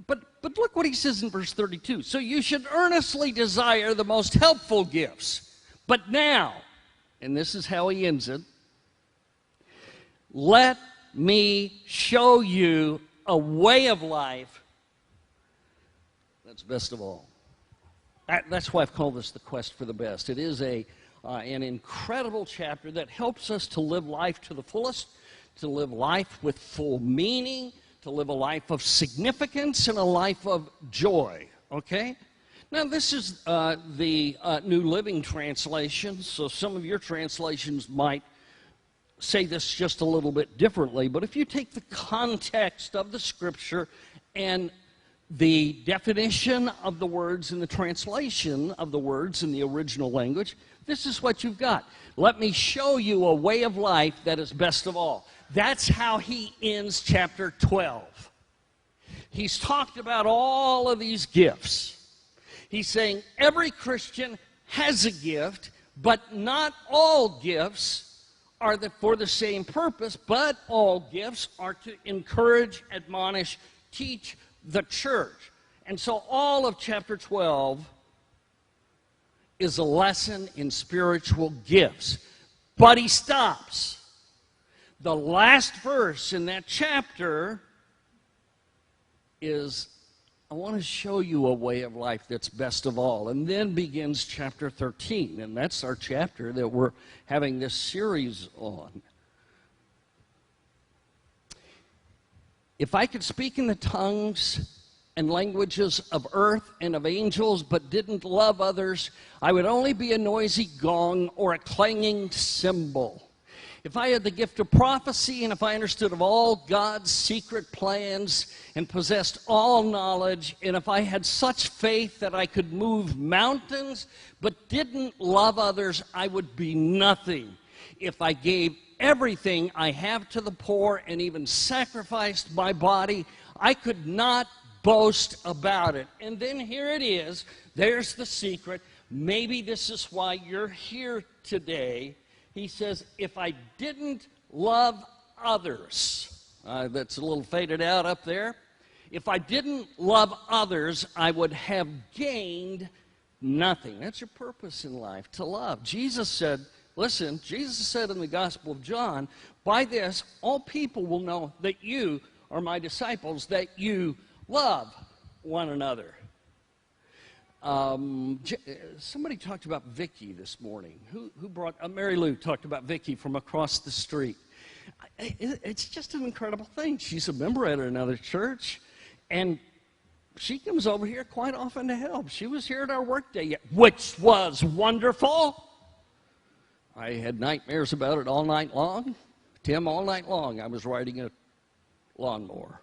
But look what he says in verse 32. So you should earnestly desire the most helpful gifts. But now, and this is how he ends it, let me show you a way of life that's best of all. That's why I've called this the quest for the best. It is an incredible chapter that helps us to live life to the fullest, to live life with full meaning, to live a life of significance and a life of joy, okay? Now, this is the New Living Translation, so some of your translations might say this just a little bit differently, but if you take the context of the Scripture and the definition of the words and the translation of the words in the original language, this is what you've got. Let me show you a way of life that is best of all. That's how he ends chapter 12. He's talked about all of these gifts. He's saying every Christian has a gift, but not all gifts are for the same purpose, but all gifts are to encourage, admonish, teach the church. And so all of chapter 12 is a lesson in spiritual gifts. But he stops. The last verse in that chapter is, I want to show you a way of life that's best of all. And then begins chapter 13. And that's our chapter that we're having this series on. If I could speak in the tongues and languages of earth and of angels, but didn't love others, I would only be a noisy gong or a clanging cymbal. If I had the gift of prophecy, and if I understood of all God's secret plans and possessed all knowledge, and if I had such faith that I could move mountains but didn't love others, I would be nothing. If I gave everything I have to the poor and even sacrificed my body, I could not boast about it. And then here it is. There's the secret. Maybe this is why you're here today. He says, if I didn't love others, that's a little faded out up there. If I didn't love others, I would have gained nothing. That's your purpose in life, to love. Jesus said, listen, Jesus said in the Gospel of John, by this, all people will know that you are my disciples, that you love one another. Somebody talked about Vicky this morning. Who brought, Mary Lou talked about Vicky from across the street. It's just an incredible thing. She's a member at another church, and she comes over here quite often to help. She was here at our workday, which was wonderful. I had nightmares about it all night long. Tim, all night long, I was riding a lawnmower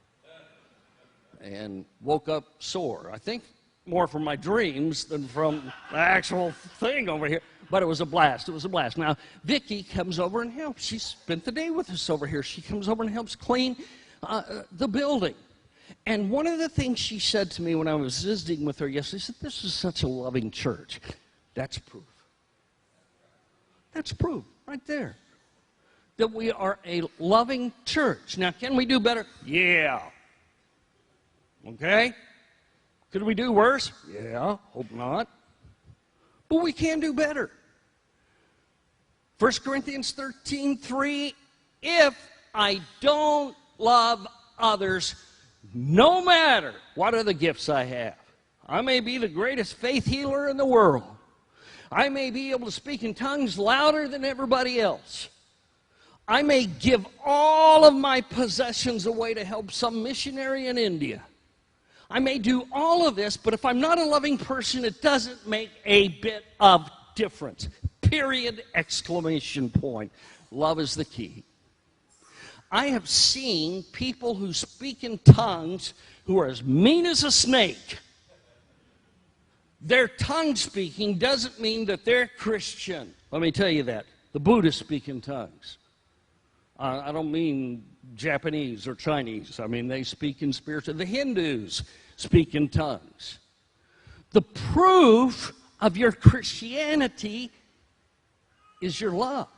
and woke up sore. I think more from my dreams than from the actual thing over here. But it was a blast. It was a blast. Now, Vicki comes over and helps. She spent the day with us over here. She comes over and helps clean the building. And one of the things she said to me when I was visiting with her yesterday, she said, this is such a loving church. That's proof. That's proof right there that we are a loving church. Now, can we do better? Yeah. Okay? Could we do worse? Yeah, hope not. But we can do better. 1 Corinthians 13:3, if I don't love others, no matter what other gifts I have, I may be the greatest faith healer in the world. I may be able to speak in tongues louder than everybody else. I may give all of my possessions away to help some missionary in India. I may do all of this, but if I'm not a loving person, it doesn't make a bit of difference. Period, exclamation point. Love is the key. I have seen people who speak in tongues who are as mean as a snake. Their tongue speaking doesn't mean that they're Christian. Let me tell you that. The Buddhists speak in tongues. I don't mean Japanese or Chinese. I mean, they speak in spiritual. The Hindus speak in tongues. The proof of your Christianity is your love.